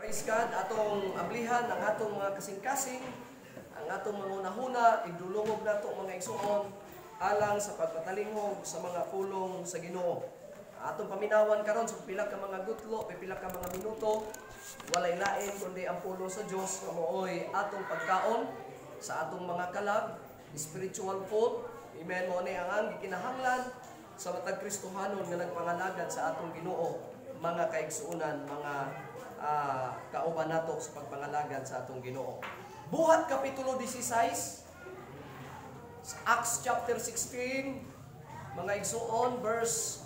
Praise God, atong ablihan ang atong mga kasing-kasing, ang atong mga unahuna, igdulungog nato mga igsuon, alang sa pagpatalingog sa mga pulong sa Ginoo. Atong paminawan karon sa pila ka mga gutlo, pila ka mga minuto, walay lain kundi ang pulong sa Dios nga mooy atong pagkaon sa atong mga kalag, spiritual food. Amen, mo ni ang gikinahanglan sa matag Kristohanon nga nagpangalagad sa atong Ginoo, mga kaigsuonan, mga kauban nato sa pagpangalagad sa atong Ginoo. Buhat kapitulo 16, Acts chapter 16, mga igsuon, verse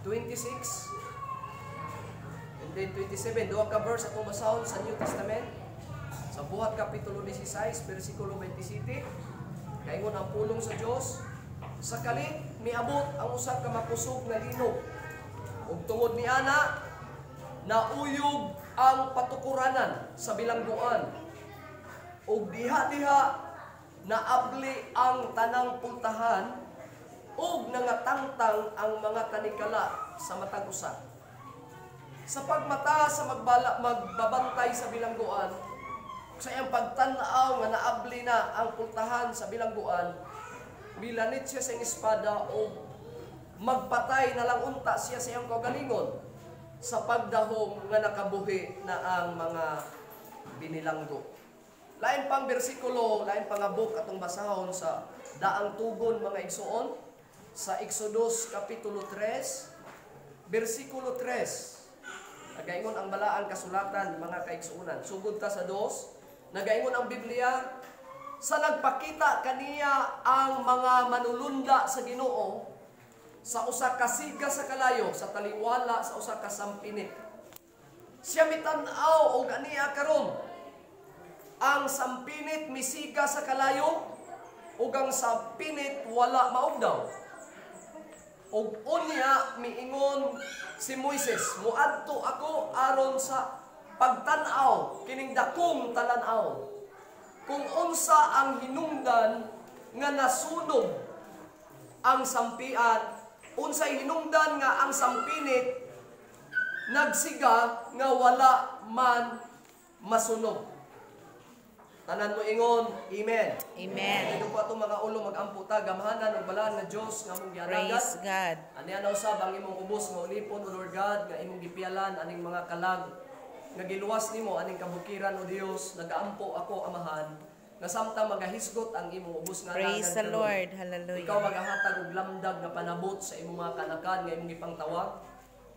26 and then 27. Duha ka verse atong basahon sa New Testament. Sa buhat kapitulo 16, versikulo 27, kaingon ang pulong sa Dios. Sa kalit miabot ang usa ka makusog nga linog, ug tungod ni ana nauyog ang patukuranan sa bilangguan, ug diha-diha naabli ang tanang pultahan, ug nangatangtang ang mga tanikala sa matag usa. Sa pagmata sa magbabantay sa bilangguan, sa iyang pagtan-aw nga naabli na ang pultahan sa bilangguan, bilanit siya sa espada o magpatay na lang unta siya sa iyang kaugalingon sa pagdahom nga nakabuhi na ang mga binilanggo. Lain pang bersikulo, lain pang abok atong basahon sa daang tugon mga igsuon sa Exodus kapitulo 3, bersikulo 3. Nagaingon ang balaang kasulatan mga kaigsuonan. Sugod ta sa 2, nagaingon ang Biblia, sa nagpakita kaniya ang mga manulunda sa Ginoo sa usa ka siga sa kalayo, sa taliwala sa usa ka sampinit. Siya mitan-aw og aniya karon. Ang sampinit misiga sa kalayo ug ang sampinit wala maugdaw. Ug unya miingon si Moises, muadto ako aron sa pagtan-aw kining dakong talan-aw, kung unsa ang hinungdan nga nasunog ang sampian, unsay hinungdan nga ang sampinit nagsiga nga wala man masunog. Tanan mo ingon, amen. Amen. Ito po atong mga ulo magamputa, gamhanan ng balaan nga Dios nga mong gianagan. Praise God. Ani ana usab ang imong ubos nga ulipon, O Lord God, nga imong gipialan aning mga kalag nga giluwas nimo aning kabukiran, O Dios. Nagaampo ako, Amahan, nga samtang magahisgot ang imong ubos nga Praise the Lord. Hallelujah. Ikaw magahatag og lamdag nga panabot sa imong mga kanakan nga imong ipangtawag,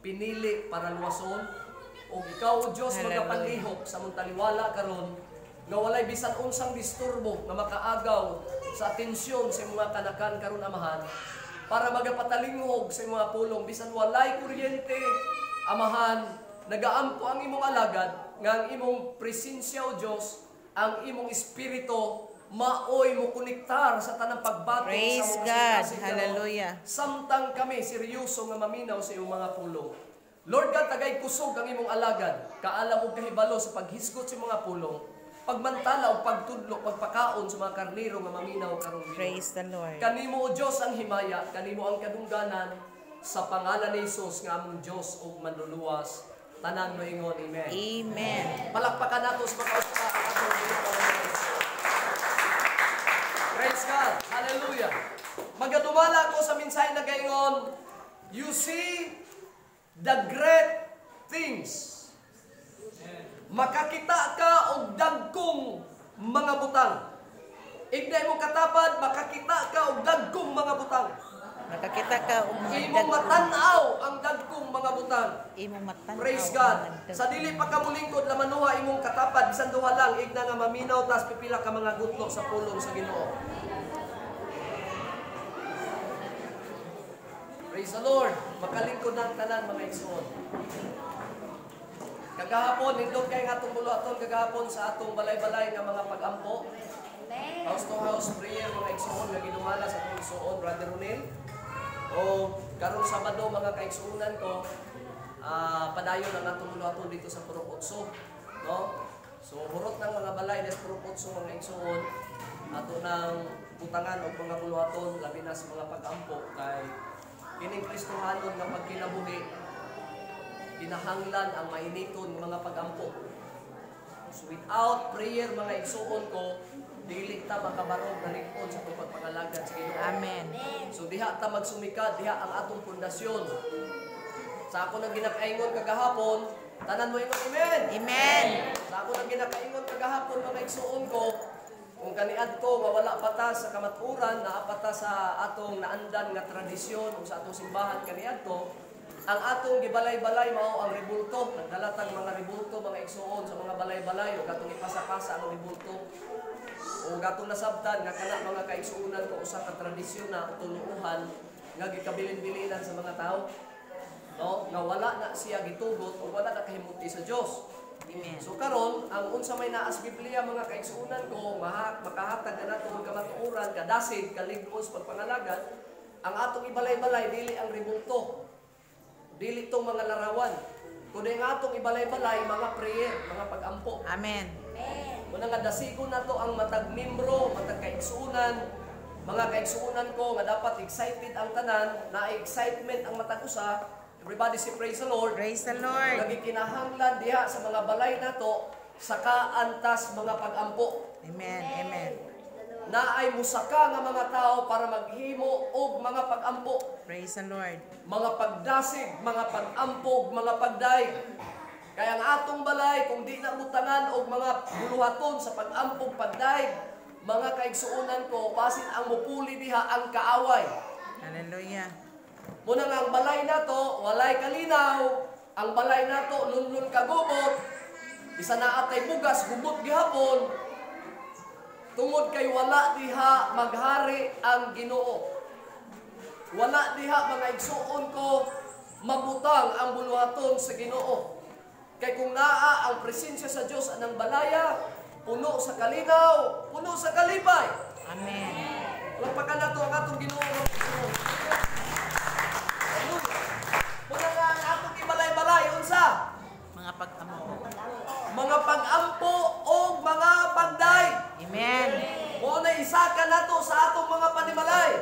pinili para luwason. O ikaw, O Dios, magapanlihok sa mong taliwala karon nga walay bisan unsang disturbo nga makaagaw sa atensyon sa imong mga kanakan karon, Amahan, para magapatalingog sa imong mga pulong bisan walay kuryente, Amahan. Nagaampo ang imong alagad nga ang imong presensya, O Dios, ang imong espiritu maoy mo konektar sa tanang pagbatok Praise sa mga God. sitwasyon. Hallelujah. Samtang kami seryoso nga maminaw sa iyong mga pulong. Lord God, tagay kusog ang imong alagad, kaalam og kahibalo sa paghisgot sa mga pulong, pagmantala o pagtudlo, pagpakaon sa mga karnero nga maminaw karon. Praise the Lord. Kanimo, O Dios, ang himaya, kanimo ang kadungganan, sa pangalan ni Jesus nga among Dios ug manluluwas. Tanan mo ingon, amen. Amen. Palakpakan nato sa pagkausa ang atong Ginoo. Praise God. Hallelujah. Magadumala ko sa mensahe na gaingon, you see the great things. Makakita ka og dagkong mga butang. Igday mo katapad, makakita ka og dagkong mga butang. Makakita ka og Imong matan-aw ang dagkong mga butang. imong matan. Praise God. Sa dili pa ka mulingkod lamanuha imong katapad, bisan duha lang igna nga maminaw tas pipila ka mga gutlo sa pulong sa Ginoo. Praise the Lord. Makalingkod ang tanan mga igsoon. Kagahapon, nindot kay nga atong buluhaton kagahapon sa atong balay-balay nga mga pag-ampo. House to house prayer mga igsoon nga ginumala sa atong igsoon, Brother Ronel. O karong Sabado mga kaigsuonan ko, padayon ang atong buluhaton dito sa Purok Otso, no? So hurot ng mga balay des Purok Otso mga igsoon, ato nang butangan og mga buluhaton labi na sa mga pag-ampo kay kining Kristohanon nga pagkinabuhi kinahanglan ang mainiton mga pag-ampo. So without prayer mga igsuon ko, dili ta makabarog na lingkod sa atong pagpangalagad sa Ginoo. Amen. So diha ta magsumikad, diha ang atong pundasyon. Sa ako nang ginakaingon kagahapon, tanan mo ingon amen. Amen. Sa ako nang ginakaingon kagahapon mga igsuon ko, kung kaniadto nga wala pa ta sa kamaturan, naa pa ta sa atong naandan nga tradisyon o sa atong simbahan kaniadto, ang atong gibalay-balay mao ang rebulto, nagdalatang mga rebulto mga igsuon sa mga balay-balay o gatong ipasa-pasa ang rebulto. O gatong nasabtan nga kana mga kaigsuonan ko usa ka tradisyon na tuluhan nga gikabilin-bilinan sa mga tao. No, nga wala na siya gitugot o wala na kahimuti sa Dios. Amen. So karon ang unsa may naas Biblia mga kaigsuonan ko makahatag na nato og kamatuoran kadasid kaligos pagpangalagad ang atong ibalay-balay dili ang rebulto. Dili tong mga larawan. Kundi ang atong ibalay-balay mga prayer, mga pag-ampo. Amen. Muna nga dasigon nato ang matag membro, matag kaigsuonan, mga kaigsuonan ko nga dapat excited ang tanan, na excitement ang matag usa. Everybody say praise the Lord. Praise the Lord. Nagikinahanglan diha sa mga balay nato saka antas mga pag-ampo. Amen. Amen. Na ay musaka nga mga tao para maghimo og mga pag-ampo, Praise the Lord. mga pagdasig, mga pag-ampog, mga pagdaig. Kaya ang atong balay kung di na mutangan og mga buluhaton sa pag-ampog, pagdaig, mga kaigsuonan ko, basin ang mupuli diha ang kaaway. Hallelujah. Muna nga ang balay nato, walay kalinaw, ang balay nato lunlun kagubot, bisa na atay bugas, gubot gihapon, tungod kay wala diha maghari ang Ginoo. Wala diha mga igsuon ko, mabutang ang buluhaton sa Ginoo. Kay kung naa ang presensya sa Dios anang balaya, puno sa kalinaw, puno sa kalipay. Amen. Lampakan nato ang atong Ginoo. Muna nga ang atong ibalay-balay, unsa? Mga pag-ampo. Mga pag-ampo o mga pagday. Amen. Muna isaka nato sa atong mga panimalay.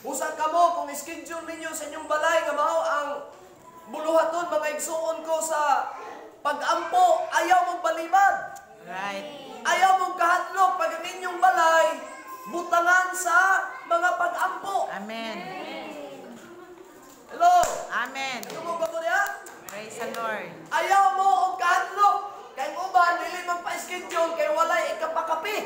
Usa kamo kung schedule ninyo sa inyong balay nga mao ang buluhaton mga igsuon ko sa pag-ampo, ayaw mong balibad. Right. Ayaw mong kahadlok pag ang inyong balay butangan sa mga pag-ampo. Amen. Hello? Amen. Ano mo ba mo niya? Praise the Lord. Ayaw mo og kahadlok. Kay uban dili man pa-schedule kay walay ikapakapi.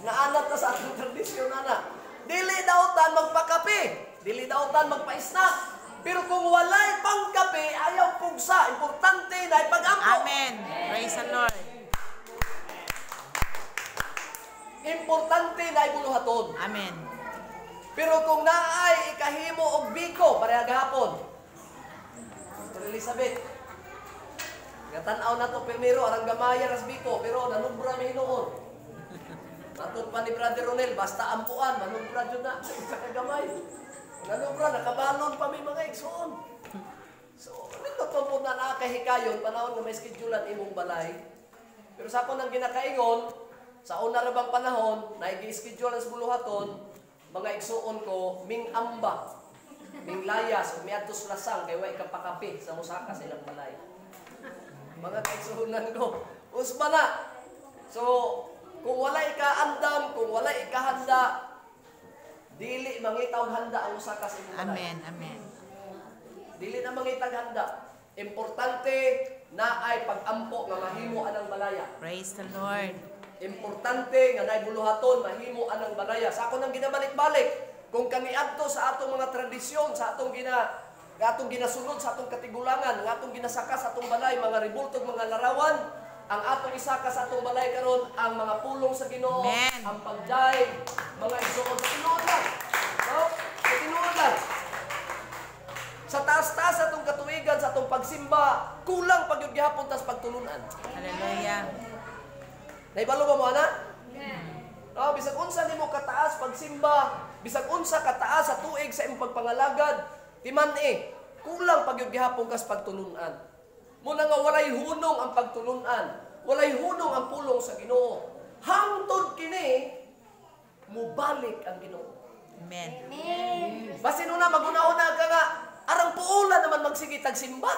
Naanat ta sa atong tradisyon ana. Dili daw tan magpakapi. Dili daw tan magpa-snack. Pero kung walay pangkape, ayaw pugsa. Importante na ipag-ampo. Amen. Praise the Lord. Importante na ibuluhaton. Amen. Pero kung naay ikahimo og biko pareha gahapon. Sister Elizabeth. Gatan-aw na to primero arang gamaya ras biko pero nanubra mi hinuon. Matod pa ni Brother Ronel basta ampuan manubra jud na sa kagamay. Nanubra nakabalon pa mi mga igsoon. So, nito to po na nakahikayon panahon nga may schedulean imong balay. Pero sa ako nang ginakaingon sa una ra bang panahon na i-schedule sa buluhaton mga igsuon ko, ming amba, ming layas, o miadtos lasang, kay way kapakapi sa musaka silang balay. Mga kaigsuonan ko, usba na. So, kung walay ka andam, kung walay ka handa, dili mangitaw handa ang musaka sa inyong balay. Amen. Amen. Dili na mangitag handa. Importante na ay pag-ampo nga mahimo anang balaya. Praise the Lord. Importante nga nay buluhaton mahimo anang balaya. Sa ako nang ginabalik-balik kung kaniadto sa atong mga tradisyon, sa atong ginasunod sa atong katigulangan, nga atong ginasaka sa atong balay, mga ribultog, mga larawan, ang atong isaka sa atong balay karon ang mga pulong sa Ginoo, Amen. ang pagday, mga igsuon sa tinuod lang. No? Sa tinuod lang. Sa taas-taas atong katuigan, sa atong pagsimba, kulang pagyud gihapon tas pagtulunan. Hallelujah. Naibalo ba mo, ana? No, bisag unsa nimo kataas pagsimba, bisag unsa kataas sa tuig sa imong pagpangalagad, timan-i, kulang pagyud gihapon kas pagtulunan. Muna nga walay hunong ang pagtulunan, walay hunong ang pulong sa Ginoo. Hangtod kini mubalik ang Ginoo. Amen. Basin una maguna-una ka nga arang puulan naman magsige tagsimba.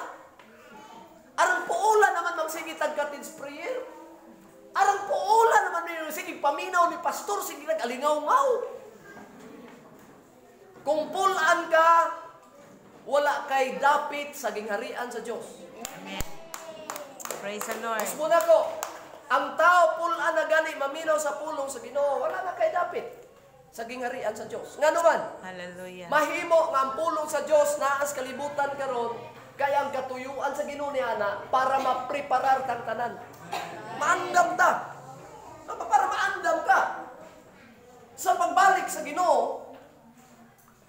Arang puulan naman magsige sige tag-cottage prayer. Arang puulan naman niyo, sige paminaw ni pastor, sige nag-alingaw-ngaw. Kung pulaan ka, wala kay dapit sa gingharian sa Diyos. Amen. Praise the Lord. Mas muna ko, ang tao pulaan na gani, maminaw sa pulong sa Ginoo, wala na kay dapit sa gingharian sa Diyos. Nga naman, Hallelujah. mahimo nga ang pulong sa Diyos naas kalibutan karon kaya ang katuyuan sa Ginoo ni ana para mapreparar tang tanan. Maandam ta. Para maandam ka sa pagbalik sa Ginoo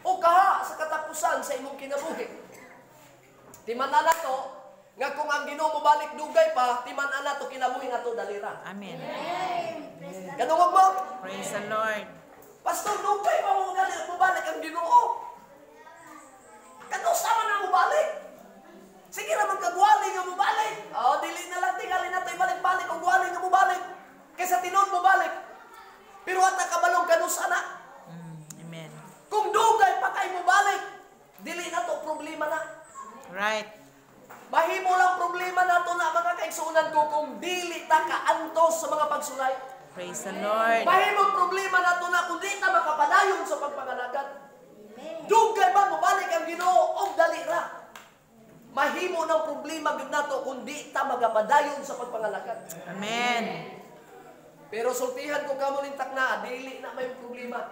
o kaha sa katapusan sa imong kinabuhi. Timan-an nato nga kung ang Ginoo mo balik dugay pa, timan-an nato kinabuhi nato dalira. Amen. Kanungog mo? Praise the Lord. Pastor, dugay pa mo balik ang Ginoo. Kano sama na mo balik? Sige na magkagwali nga mo balik. Dili na lang tingali nato ibalik-balik o gwali nga mo balik. Kaysa tinud mo balik. Pero at nakabalong kanus ana. Amen. Kung dugay pa kay mo balik, dili na to problema na. Right. Mahimo lang problema nato na mga kaigsuunan ko kung dili ta kaantos sa mga pagsulay. Praise the Lord. Mahimo problema nato na kung di ta makapadayon sa pagpangalagad. Dugay ba mo balik ang Ginoo og dali ra. Mahimo ng problema gid nato kung di ta magapadayon sa pagpangalagad. Amen. Pero sultihan ko kamo ning takna, dili na may problema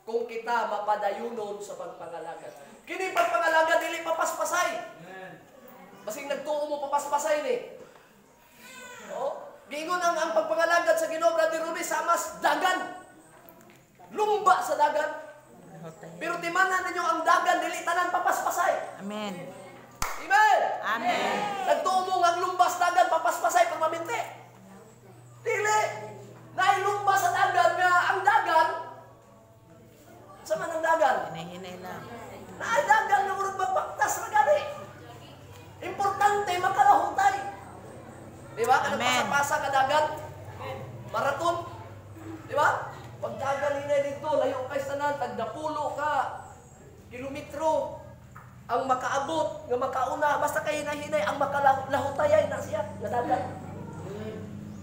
kung kita mapadayunon sa pagpangalagad. Kini pagpangalagad dili papaspasay. Basing nagtuo mo papaspasay ni. Gingon ang pagpangalagad sa Ginoo, Brother Ruby, sa mas dagan. Lumba sa dagan. Pero timanan ninyo ang dagan, dili tanan papaspasay. Amen. Amen. Amen. Nagtuo mo nga ang lumbas dagan, papaspasay pagmaminti. Dili. Nailumba sa dagan nga ang dagan. Sa man ang dagan? Hinay-hinay lang. Dagan nga urang magpaktas na gani. Importante makalahutay. Di ba? Ano Amen. pasa-pasa ka dagat? Maraton. Di ba? Pag dagan hinay dito, layo kay tanan, tagdapulo ka kilometro ang makaabot, nga makauna, basta kay hinay-hinay ang makalahutayay na siya, nga dagat.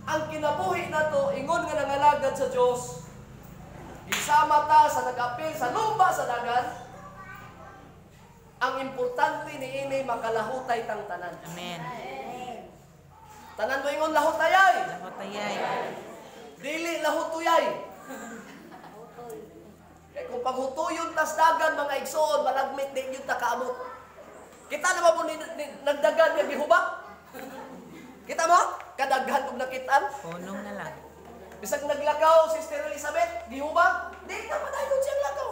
Ang kinabuhi nato ingon nga nangalagad sa Dios, gisama ta sa nag-apil sa lumba sa dagan. Ang importante niini makalahutay tang tanan. Amen. Tanan mo ingon lahutayay. Lahutayay. Dili lahutuyay. Kaya kung paghutuyon tas dagan mga igsoon, malagmit din yun ta kaabot. Kita na ba po nagdagan niya gihubak? Kita mo? Kadaghan kung nakitaan. Punong na lang. Bisag naglakaw, Sister Elizabeth, gihubak, di ka madayon siyang lakaw.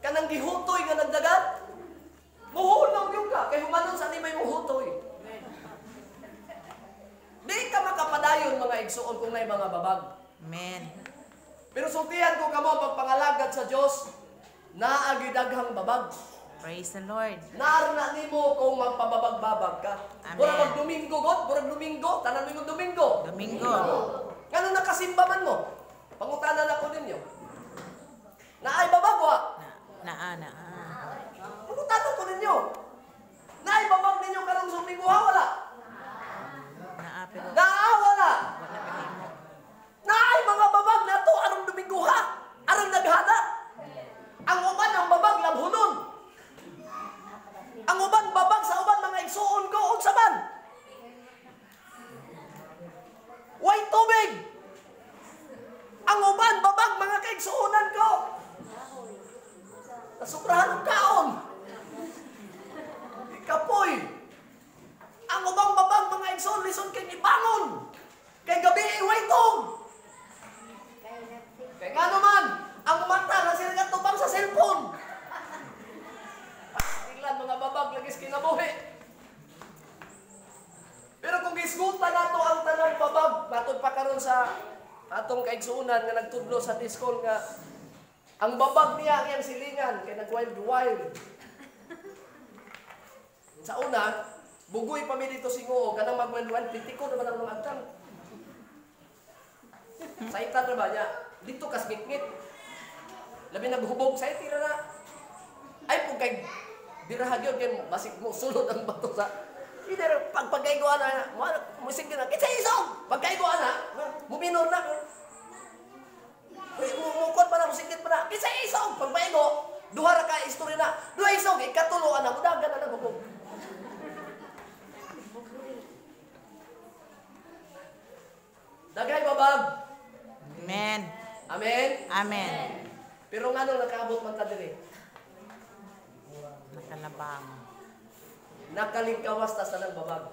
Kanang gihutoy nga nagdagan, muhulog yung ka, kay humanon sa ni may muhutoy. Di ka makapadayon mga igsuon kung may mga babag. Amen. Pero sultihan ko kamo pagpangalagad sa Dios, naagidaghang babag. Praise the Lord. Naarna nimo kung magpababag-babag ka. Amen. Mura mag-Domingo, God, mura Domingo, tanan mo Domingo. Domingo. Ngano nakasimbaman mo? Pangutanan ako ninyo. Naay babag wa? Naa. Pangutanan ko ninyo. Naay babag ninyo karong Domingo ha wala? Naa pero Wala. wala kahimo. Naay mga babag na to arong Domingo ha. Arong naghana. Ang uban ang babag labhunon. Ang uban babag sa uban mga igsuon ko unsa man? Way tubig. Ang uban babag mga kaigsuonan ko. Nasuprahan ang kaon. Kapoy. Ang ubang babag mga igsoon lison kay ibangon. Kay gabi way tog. Kay nga naman, ang mata na sila tubang sa cellphone. Tinglan mga babag lagis kinabuhi. Pero kung gisgutan nato ang tanang babag, matod pa karon sa atong kaigsuunan nga nagtudlo sa diskol nga ang babag niya ang iyang silingan kay nag-wild. Sa una, bugoy pa mi dito singuo, kanang mag-wild, titiko naman ang mga agtang. Sa itan na ba niya? Dito kas ngit-ngit. Labi naghubog sa itira na. Ay kung kay birahag yun, kaya basig mo sulod ang bato sa Either pagkaigoan na, musing na, kitsa isog! Pagkaigoan na, muminor na. Mukot pa na, musingkit pa na, kitsa isog! Pagpaigo, duha ra ka istorya na. Duha isog, ikatuloan na, mudagan na nagubog. Dagay babag. Amen. Amen? Amen. Pero nga nung nakaabot man ta diri, Nakalabang. nakalingkawas ta sa nagbabag.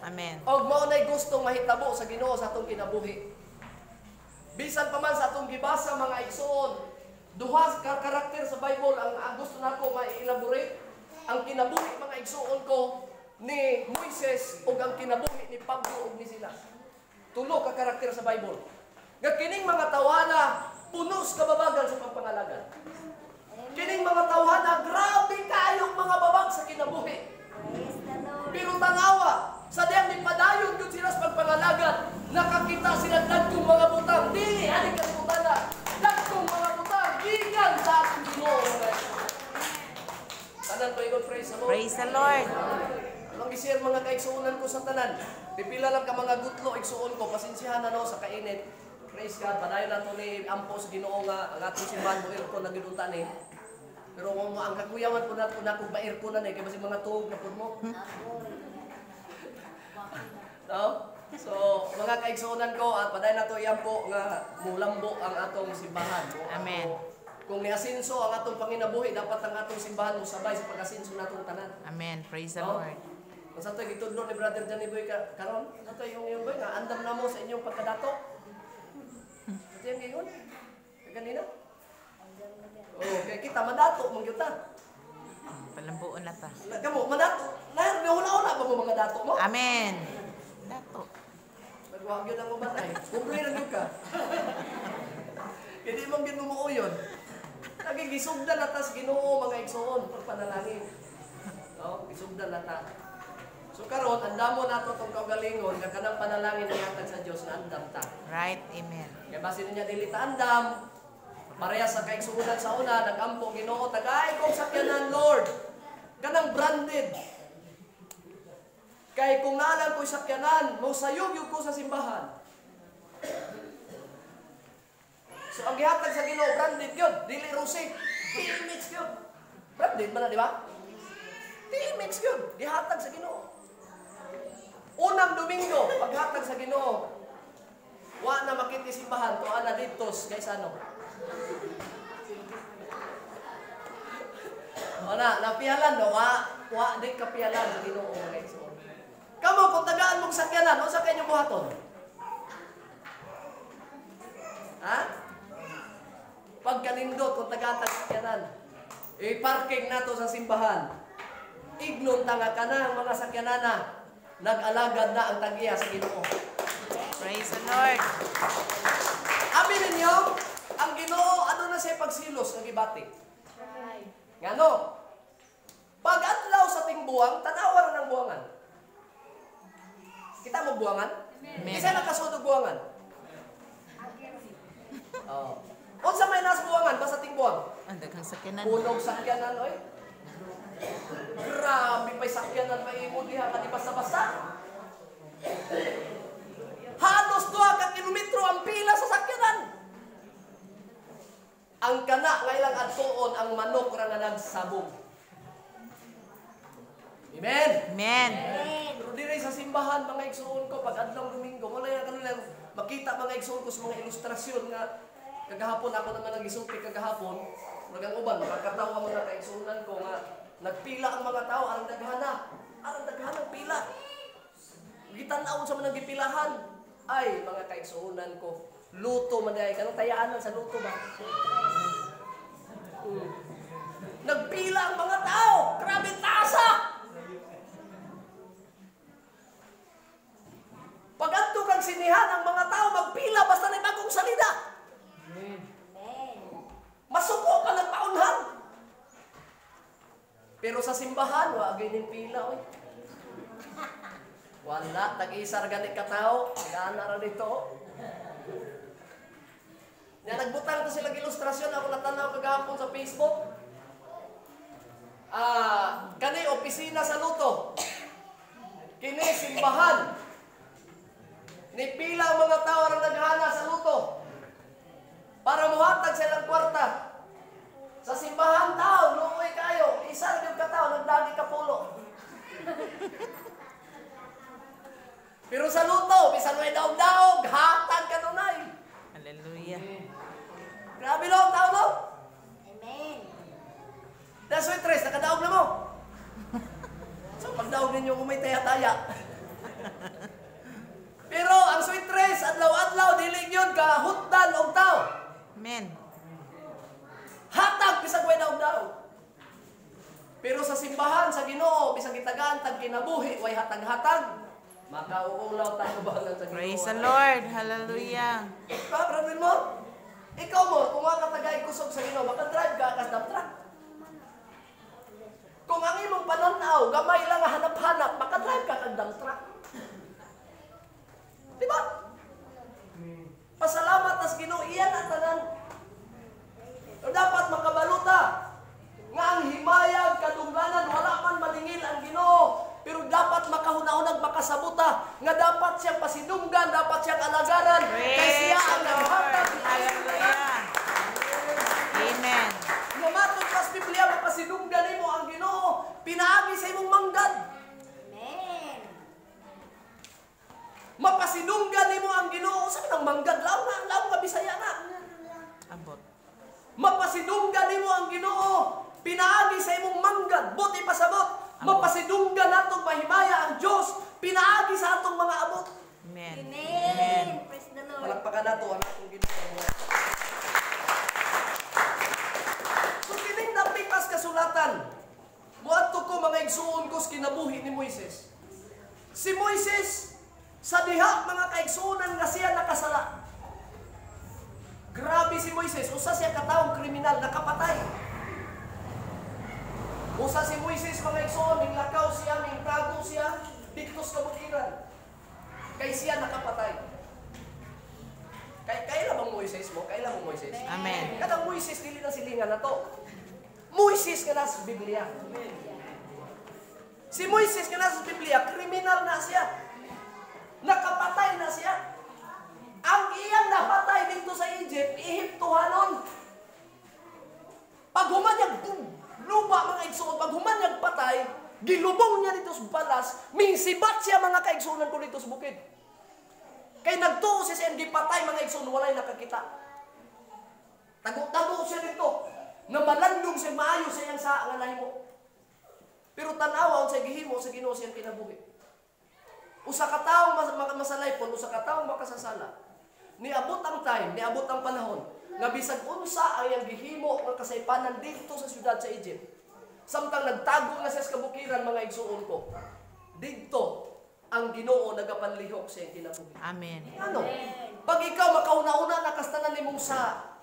Amen. Og mao nay gustong mahitabo sa Ginoo sa atong kinabuhi. Bisan pa man sa atong gibasa mga igsoon, duha ka karakter sa Bible ang gusto nako ma-elaborate. Ang kinabuhi mga igsoon ko ni Moises ug ang kinabuhi ni Pablo ug ni Silas. Tulo ka karakter sa Bible. Nga kining mga tawhana punos kababagan sa pagpangalagan. Kining mga tawhana grabe kayong mga babag sa kinabuhi. Pero tanawa, sa diyang ni padayon yun sila sa pagpangalagan, nakakita sila dagkong mga butang, dili aning kasutana, dagkong mga butang, gigan sa atong Ginoo. Tanan pa ikot, praise the Lord. Praise the Lord. Anong gisir mga kaigsuunan ko sa tanan? Pipila lang ka mga gutlo, igsuon ko, pasensyahan na no sa kainit. Praise God, padayon na ito ni Ampo sa Ginoo nga, ang atong simbahan mo, aircon na ginunta ni. Pero kung ang kakuyawan po natin kung ba-aircon na ni, kaya kasi mga tuog na po mo. No? So, mga kaigsuunan ko, at padayon na ito Ampo nga, mulambo ang atong simbahan. Amen. Kung ni-asinso ang atong panginabuhi, dapat ang atong simbahan mo sabay sa pag-asinso natong tanan. Amen. Praise the No? Lord. Kung sa ito, gitudlo ni Brother Johnny Boy karon, sa ito yung boy, nga andam na mo sa inyong pagkadato. Ito yung gayon. Kanina. Oh, kaya kita madato, mangyuta. Palambuon na ta. Kamu, madato. Nahula-hula ba mo mga dato mo? Amen. Dato. Nagwag yun ang mamatay. Kumple na yun ka. Hindi mong ginumuo yun. Nagigisugdan na ta sa Ginoo, mga igsoon, pagpanalangin. No? Gisugdan na ta. So karon, andamo nato itong kaugalingon, nga kanang panalangin na yatag sa Diyos na andam ta. Right. Amen. Kaya base niya dili ta andam, parehas sa kaigsuunan sa una, nagampo Ginoo, tagay kong sakyanan, Lord. Kanang branded. Kay kung nalang ko'y sakyanan, mausayog yung ko sa simbahan. So ang gihatag sa Ginoo, branded yun. Dili Rosy. Dili mix yun. Branded man na, di ba? Dili mix yun. Gihatag sa Ginoo. Unang Domingo, paghatag sa Ginoo, wa na makiti simbahan, to ana ditos, kaysa ano? Wala, napialan no, wa di kapialan sa Ginoo mga igsoon. Kamo kung tagaan mong sakyanan, unsa kay inyong buhaton? Ha? Pag kanindot kung tagaan sakyanan, i-parking nato sa simbahan. Ignon tanga ka na mga sakyanana, nag-alagad na ang tagiya sa Ginoo. Praise the Lord. Abi ninyo, ang Ginoo ano na siya pagsilos ng ibati. Ngano? Pag adlaw sa tingbuang, tanawa ra ng buwangan. Kita mo buwangan? Amen. Isa lang kasod og buwangan. Oh. Unsa may nas buwangan basta tingbuang? Ang daghang sakyanan. Punog sakyanan oy. Grabe pa'y sakyanan maimo diha ka di basta-basta. Halos 2 ka kilometro ang pila sa sakyanan. Ang kana nga ilang adtuon ang manok ra nga nagsabog. Amen. Amen. Pero diri sa simbahan mga igsoon ko pag adlaw Domingo, wala na kanila makita mga igsoon ko sa mga ilustrasyon nga kagahapon ako naman nagisulti kagahapon, magang uban makakatawa mga kaigsuonan ko nga nagpila ang mga tao aron daghana. Aron daghana pila. Gitan-aw sa mga gipilahan. Ay mga kaigsuonan ko, luto man ay kanang tayaanan sa luto ba? Nagpila ang mga tao, grabe tasa. Pagadto kang sinihan ang mga tao magpila basta na bagong salida. Masuko ka ng paunhan. Pero sa simbahan, wa ganin pila oy. Wala, tag-isar ganit ka tao, gana ra dito. Nya nagbutang to silang ilustrasyon ako natanaw kagahapon sa Facebook. Kani opisina sa luto. kini simbahan. Ni pila ang mga tao ang naghana sa luto para muhatag silang kwarta. Sa simbahan tao, luoy kayo, isa yung katao, nagdagi ka pulo. Pero sa luto, bisan may daog-daog, hatag ka nunay. Hallelujah. Grabe lo ang tao mo. Amen. That's why tres, nakadaog na mo. So pagdaog ninyo kung may taya-taya. Pero ang sweet tres, adlaw-adlaw, dilig yun, kahutdan og tao. Amen. Hatag, bisag way daog-daog. Pero sa simbahan, sa Ginoo, bisag itagaan, tag kinabuhi, way hatag-hatag. Makauulaw tayo ba lang sa Ginoo? Praise the Lord. Hallelujah. Brother mo, ikaw mo, kung mga katagay kusog sa Ginoo, makadrive ka, kas dump truck. Kung ang imong pananaw, gamay lang hanap-hanap, makadrive ka kag dump truck. Diba? Pasalamat as Ginoo, iyan ang tanan. O dapat makabaluta nga ang himayag, kadungganan, wala man malingil ang Ginoo. Pero dapat makahuna-unag makasabuta nga dapat siyang pasidunggan, dapat siyang alagaran. Kay siya ang naghatag. Hallelujah. Amen. Nga matod pas Biblia, mapasidunggan mo ang Ginoo, pinaagi sa imong manggad. Amen. Mapasidunggan mo ang Ginoo sa nang manggad, law nga Bisaya na. Abot. Mapasidunggan mo ang Ginoo, pinaagi sa imong manggad, buti pasabot. Mapasidunggan natong mahimaya ang Diyos, pinaagi sa atong mga abot. Amen. Amen. Praise the Lord. Palakpakan nato ang atong Ginoo. So kining napipas kasulatan, muadto ko mga igsuon ko sa kinabuhi ni Moises. Si Moises sa diha mga kaigsuonan nga siya nakasala. Grabe si Moises, usa siya kataong kriminal, nakapatay. Usa si Moises mga igsoon, minglakaw siya, mingtago siya, dito sa kabukiran. Kay siya nakapatay. Kailan bang Moises mo? Kailan mo Moises? Amen. Kadang Moises, dili na silingan na to. Moises ka na sa Biblia. Si Moises ka na sa Biblia, kriminal na siya. Nakapatay na siya. Ang iyang napatay dito sa Egypt, Ehiptohanon. Pag humanyag, lupa mga igsoon, pag humanyag patay, gilubong niya dito sa balas, minsibat siya mga kaigsunan ko dito sa bukid. Kay nagtuo siya sa hindi patay mga igsoon, walay nakakita. Tago-tago siya dito, na malandong siya, maayo siya yang sa nga nahimo. Pero tanawa sa gihimo sa Ginoo siyang kinabuhi. Usa ka tawo masalay pon, usa ka tawo makasasala. Niabot ang time, niabot ang panahon nga bisag unsa ang iyang gihimo nga kasaypanan dito sa syudad sa Egypt. Samtang nagtago na siya sa kabukiran mga igsuon ko. Dito ang Ginoo nagapanlihok sa iyang kinabuhi. Amen. Ano? Pag ikaw makauna-una na kas tanan nimong sa,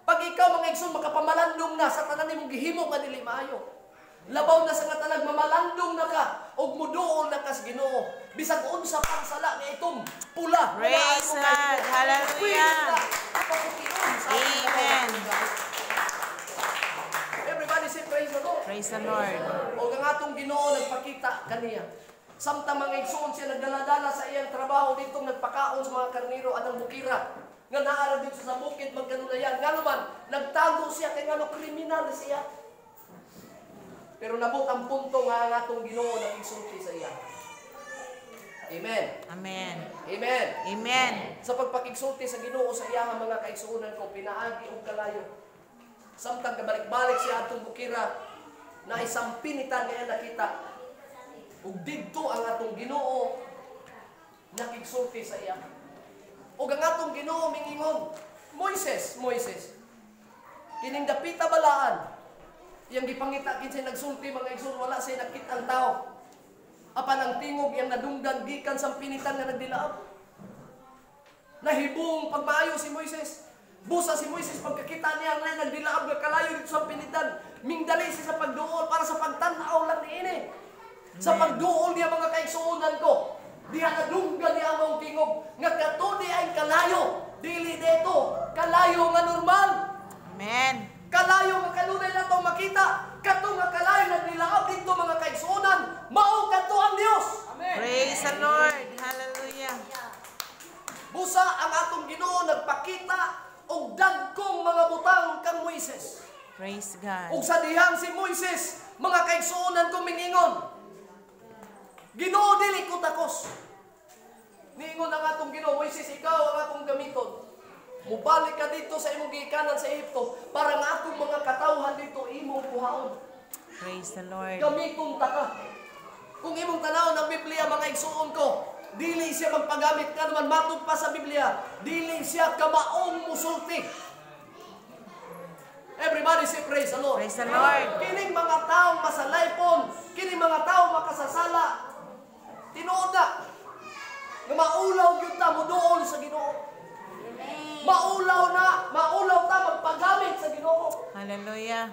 pag ikaw mga igsoon makapamalandong na sa tanan nimong gihimo nga dili maayo. Labaw na sa nga talag mamalandong na ka og muduol na kas Ginoo. Bisag unsa pang sala nga itong pula. Praise God. Hallelujah. Amen. Everybody say praise the Lord. Praise the Lord. O ang atong Ginoo nagpakita kaniya. Samtang mga igsoon siya nagdala-dala sa iyang trabaho dito nagpakaon sa mga karniro anang bukira. Nga naara dito sa bukid magkanulayan. Nga naman, nagtago siya kay ngano kriminal siya. Pero nabot ang punto nga ang atong Ginoo nag-isulti sa iya. Amen. Amen. Amen. Amen. Sa pagpakigsulti sa Ginoo sa iyang mga kaigsuonan ko, pinaagi og kalayo. Samtang kabalik-balik siya atong bukira, na isang pinitan nga nakita. Ug didto ang atong Ginoo nakigsulti sa iya. Ug ang atong Ginoo mingingon, Moises, kining dapita balaan, yang gipangita kinsay nagsulti mga igsoon, wala say nakit-ang tao. Apan ang tingog yang nadungdan gikan sa pinitan nga nagdilaab. Nahibong pagmaayo si Moises. Busa si Moises pagkakita niya nga nagdilaab nga kalayo dito sa pinitan. Mingdali siya sa pagduol para sa pagtanaw lang niini. Sa pagduol niya mga kaigsuonan ko. Diha nadunggan niya ang tingog nga katudi ay kalayo. Dili dito kalayo nga normal. Amen. Kalayo nga kanunay na itong makita. Kato nga kalayo na nilaab dito mga kaigsuonan. Mao kadto ang Dios. Amen. Praise the Lord. Hallelujah. Busa ang atong Ginoo nagpakita og dagkong mga butang kang Moises. Praise God. Ug sa dihang si Moises, mga kaigsuonan kong mingingon. Ginoo dili ko takos. Niingon ang atong Ginoo, Moises, ikaw ang akong gamiton. Mubalik ka dito sa imong gikanan sa Ehipto para nga akong mga katawhan dito imong kuhaon. Praise the Lord. Gamiton ta ka. Kung imong tanawon ang Biblia, mga igsuon ko, dili siya magpagamit ka naman matod pa sa Biblia. Dili siya kamaong musulti. Everybody say praise the Lord. Praise the Lord. Kining mga taong masalaypon, kining mga taong makasasala, tinuod na. Nga maulaw yun ta mo doon sa Ginoo. Maulaw ta magpagamit sa Ginoo. Hallelujah.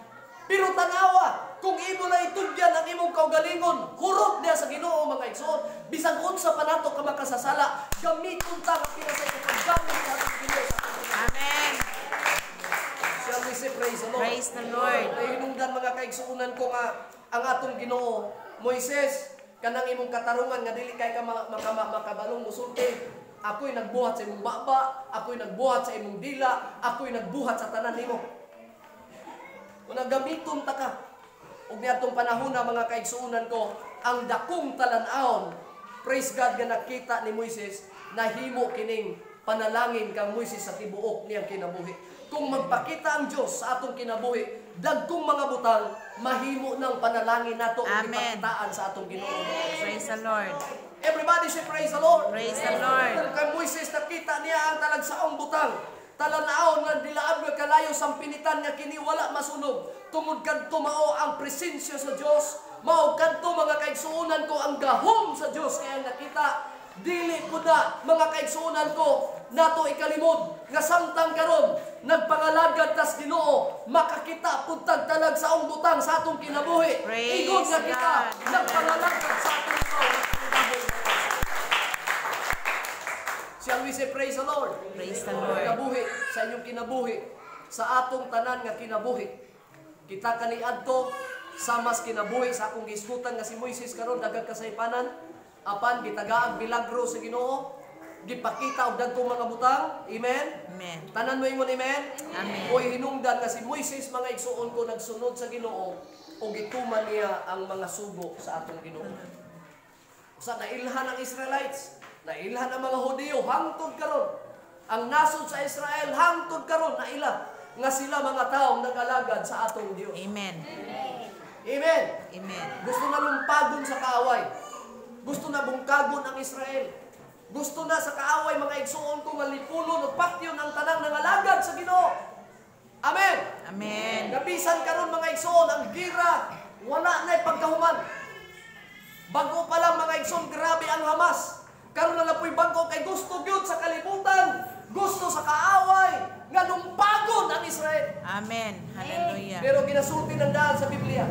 Pero tanawa, kung imo na itugyan ang imong kaugalingon, hurot niya sa Ginoo mga igsoon. Bisag unsa pa nato ka makasasala, gamiton ta nga pinasay ka paggamit sa atong Ginoo. Amen. Shall we say praise the Lord? Praise the Lord. Ay hinungdan mga kaigsuonan ko nga ang atong Ginoo, Moises, kanang imong katarungan nga dili kay ka makabalong musulti. Ako'y nagbuhat sa imong baba, ako'y nagbuhat sa imong dila, ako'y nagbuhat sa tanan nimo. Kung nagamiton ta ka, ug niadtong panahon na mga kaigsuonan ko, ang dakong talan-aon, praise God nga nakita ni Moises, nahimo kining panalangin kang Moises sa tibuok niyang kinabuhi. Kung magpakita ang Dios sa atong kinabuhi, dagkong mga butang, mahimo ng panalangin nato ug Amen. ipakitaan sa atong Ginoo. Praise the Lord. Everybody say praise the Lord. Praise the Lord. Kay Moises nakita niya ang talagsaong butang. Talanaon nga dilaab nga kalayo sang pinitan nga kini wala masunog. Tungod kadto mao ang presensya sa Dios. Mao kadto mga kaigsuonan ko ang gahom sa Dios kaya nakita dili ko na mga kaigsuonan ko nato ikalimod nga samtang karon nagpangalagad tas Ginoo makakita pud tag talagsaong butang sa atong kinabuhi. Praise Ingon nga kita God. nagpangalagad sa atong kinabuhi. Shall we say praise the Lord? Praise the Lord. Kinabuhi sa inyong kinabuhi, sa atong tanan nga kinabuhi. Kita kaniadto sa mas kinabuhi sa akong gisgutan nga si Moises karon dagag kasaypanan, apan gitagaag milagro sa Ginoo, gipakita og dagkong mga butang. Amen. Amen. Tanan mo ingon amen. Amen. Oy hinungdan nga si Moises mga igsuon ko nagsunod sa Ginoo ug gituman niya ang mga sugo sa atong Ginoo. Sa nailhan ang Israelites, nailhan ang mga Hudiyo hangtod karon. Ang nasod sa Israel hangtod karon naila nga sila mga taong nag-alagad sa atong Dios. Amen. Amen. Amen. Gusto na lumpagon sa kaaway. Gusto na bungkagon ang Israel. Gusto na sa kaaway mga igsuon ko nga lipulon ug patyon ang tanang nangalagad sa Ginoo. Amen. Amen. Nabisan karon mga igsuon ang gira wala na pagkahuman. Bago pa lang mga igsoon, grabe ang Hamas. Karon na napoy bago kay gusto gyud sa kalibutan, gusto sa kaaway nga lumpagon ang Israel. Amen. Hallelujah. Pero ginasulti ng daan sa Biblia.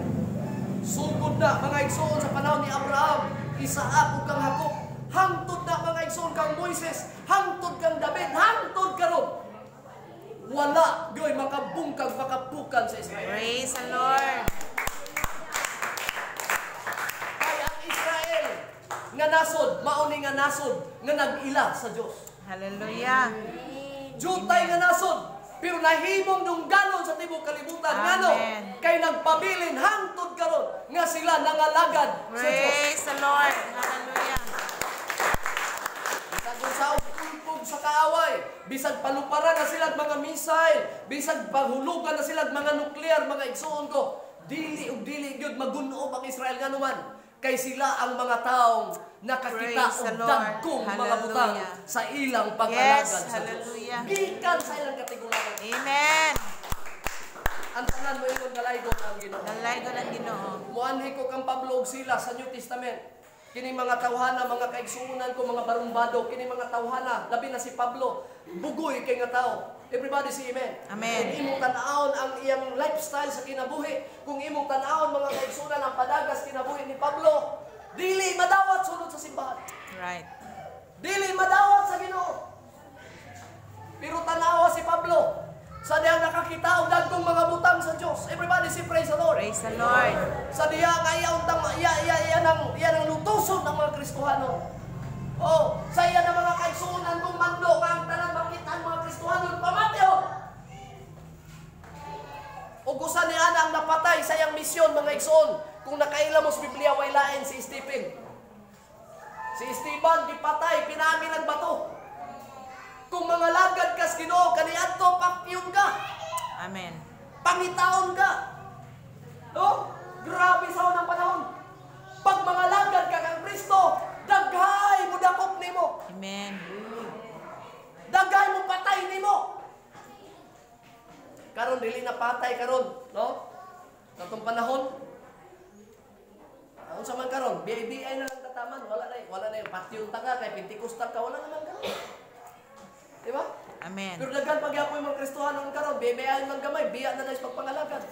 Sugod na mga igsoon sa panahon ni Abraham, Isaac ug kang Jacob. Hangtod na mga igsoon kang Moises, hangtod kang David, hangtod karon. Wala gyoy makabungkag makapukan sa Israel. Praise the Lord. Nga nasod, mauni nga nasod, nga nag-ila sa Diyos. Hallelujah. Jutay nga nasod, pero nahimong nung ganon sa tibok kalibutan. Ngano? Amen. Kay nagpabilin hangtod karon nga sila nangalagad sa Diyos. Praise the Lord. Hallelujah. Bisag sa ulpog sa kaaway, bisag paluparan na sila mga missile, bisag panghulugan na sila mga nuklear, mga igsuon ko, dili ug dili gyud magunob ang Israel nga naman. Kay sila ang mga taong nakakita Praise the og Lord. dagkong mga Hallelujah. butang sa ilang pag-alagad Yes, sa Diyos. hallelujah. Gikan sa ilang katigularan. Amen. Ang tanan mo ingon kalaygon ang Ginoo. Dalay ko ng Ginoo. Muanhi ko kang Pablo ug sila sa New Testament. Kini mga tawhana, mga kaigsuonan ko, mga barumbado, kini mga tawhana, labi na si Pablo, bugoy kay nga tao. Everybody say amen. Amen. Kung imong tan-awon ang iyang lifestyle sa kinabuhi, kung imong tan-awon mga kaigsuonan ang padagas kinabuhi ni Pablo, dili madawat sunod sa simbahan. Right. Dili madawat sa Ginoo. Pero tanawa si Pablo Sa diya nakakita og dagkong mga butang sa Dios. Everybody say praise the Lord. Praise the Lord. Sa diya nga iya ang lutuson ng mga Kristohano. Oh, sa iya na mga kaigsuonan kung mando kang tanan makita ang mga Kristohano pamateo. O gusto niya na ang napatay sa iyang misyon mga igsoon. Kung nakaila mo sa Biblia way lain si Stephen. Si Stephen gipatay pinami ng bato. Kung mga lagad kas Ginoo kaniadto papyong ka. Amen. Pangitaon ka. No? Grabe sa unang panahon. Pag mga lagad ka kang Kristo, daghay mo dakop nimo. Amen. Daghay mo patay nimo. Karon dili na patay karon, no? Katong panahon. Unsa man karon, BI na lang tataman, wala na yung patyon ta ka kay Pentecostal ka, wala naman karon. Di ba? Amen. Pero daghan pagyapo yung mga Kristohano karon, BI lang gamay, biya na lang sa pagpangalagan.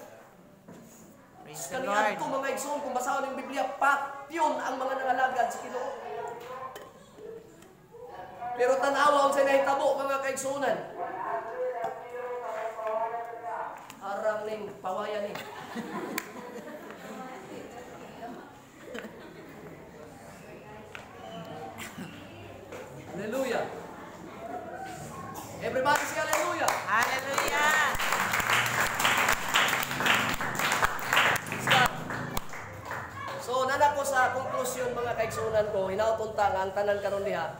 Praise the Kaniadto Lord. mga igsoon kung basahon ng Biblia, patyon ang mga nangalagad sa Ginoo. Pero tanawa ang sinahitabo mga kaigsuonan. Arang ning pawayan ni. Hallelujah. Everybody say hallelujah. Hallelujah. So nana ko sa konklusyon mga kaigsuonan ko, hinautunta nga ang tanan karon diha.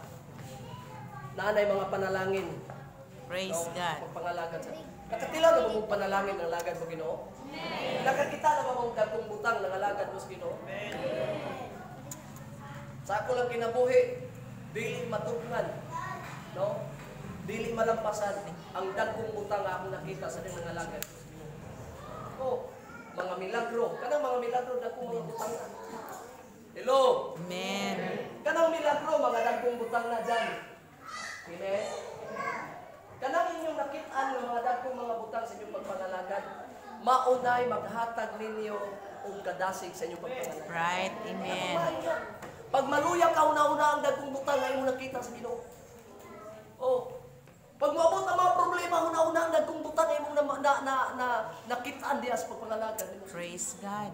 Naanay mga panalangin. Praise God. Pagpangalagan sa. Nakatila na ba mong panalangin ng alagad mo Ginoo? Nakakita na ba mong dagkong butang ng alagad mo sa Ginoo? Sa ako lang kinabuhi, dili matugnan, no? Dili malampasan ang dagkong butang nga akong nakita sa ding alagad mo sa Ginoo. Oh, mga milagro, kanang mga milagro dagkong mga butang na. Hello. Amen. Kanang milagro mga dagkong butang na diyan. Amen. Kanang inyong nakitaan ng mga dagkong mga butang sa inyong pagpangalagad, maunay maghatag ninyo og kadasig sa inyong pagpangalagad. Right. Amen. Pag maluya ka una-una ang dagkong butang na imong nakita sa Ginoo. Oh. Pag moabot ang mga problema una-una ang dagkong butang na imong nakitaan diha sa pagpangalagad. Praise God.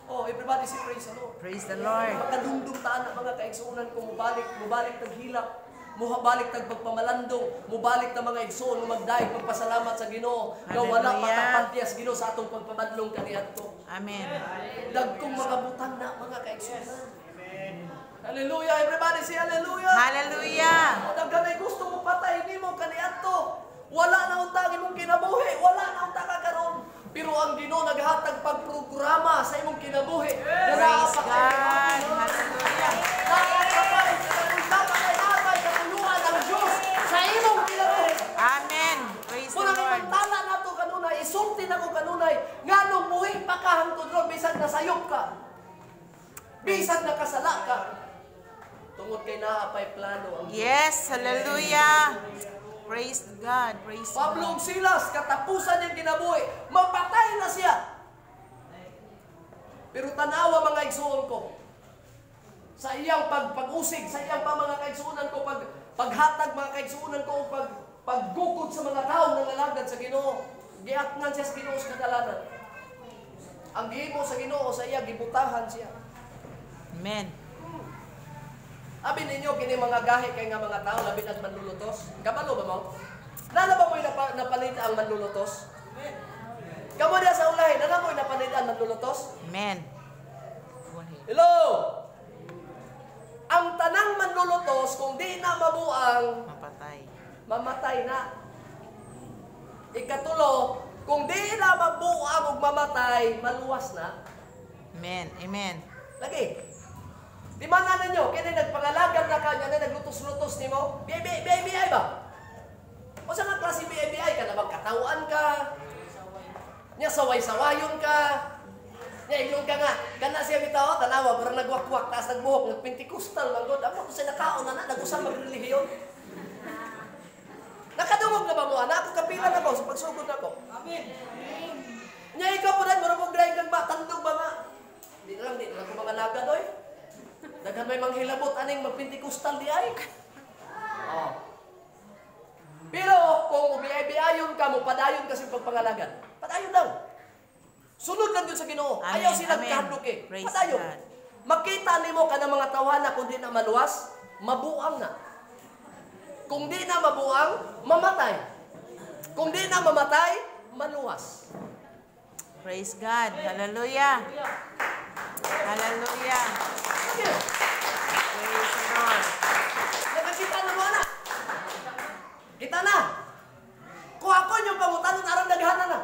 Oh, everybody say praise the Lord. Praise the Lord. Makadumdum taan ang mga kaigsuonan ko mubalik taghilak. Muhabalik tag pagpamalandong, mubalik ta mga igsoon magdaig magpasalamat sa Ginoo. Nga wala pa tapantias Ginoo sa atong pagpamadlong kaniadto. Amen. Dagkong mga butang na mga kaigsuonan. Hallelujah, everybody say hallelujah. Hallelujah. Dagkanay gusto mo patay nimo kaniadto. Wala na unta imong kinabuhi, wala na unta ka karon. Pero ang Ginoo naghatag pagprograma sa imong kinabuhi. Praise God. Hallelujah. Amen. Praise the Muna Lord. tala na to kanunay, isulti na ko kanunay, nga nung muhing pa ka hangtod ron, bisag nasayop ka. Bisag nakasala ka. Tungod kay naapay plano ang Yes. Hallelujah. Praise God. Praise Pablo ug God. Silas, katapusan niyang kinabuhi, mapatay na siya. Pero tanawa mga igsuon ko, sa iyang pag-usig, sa iyang mga kaigsuonan ko, paghatag mga kaigsuonan ko, paggukod sa mga tao na nalagad sa Ginoo, giatngan siya sa Ginoo sa kadalanan. Ang gihimo sa Ginoo sa iya gibutahan siya. Amen. Abi ninyo kini mga gahi kay nga mga tao labi at manlulutos. Kabalo ba mo? Nana ba mo'y napanita ang manlulutos? Kamo diya sa ulay, nana mo'y napanita ang manlulutos? Amen. Hello! Ang tanang manlulutos kung di na mabuang Mapatay. mamatay na. Ikatulo, kung di na mabuang ug mamatay, maluwas na. Amen. Amen. Lagi. Di man na ninyo, kini nagpangalagan na kanya na naglutos-lutos nimo, BI ba? O sa nga klase BI ka na magkatawaan ka, nya saway-sawayon ka, nya ilong ka nga, kana siya bitaw, tanawa, parang nagwakwak, taas nagbuhok, nagpentikostal, manggod, ako sa nakaon na nag-usang magrelihiyon. Nakadungog na ba mo, anak? Ako kapilan ako sa pagsugod ako. Amen. Nya ikaw po rin, marupog dahil kang ba, tandog ba nga? Di na lang ko mga lagad, oy. Daghan may manghilabot, aning magpentikostal di ay. Oh. Pero kung ubiyay-biyayon ka mo, padayon kasi pagpangalagad. Padayon lang. Sunod lang yun sa Ginoo. Amen. Ayaw silang Amen. kahadlok eh. Praise Padayon. God. Makita nimo ka ng mga tawana kung di na maluwas, mabuang na. Kung di na mabuang, mamatay. Kung di na mamatay, maluwas. Praise God. Hallelujah. Hallelujah. Okay. Praise the Lord. Nakakita na mo na. Kita na. Kung ako yung pangutanon, arang naghana na.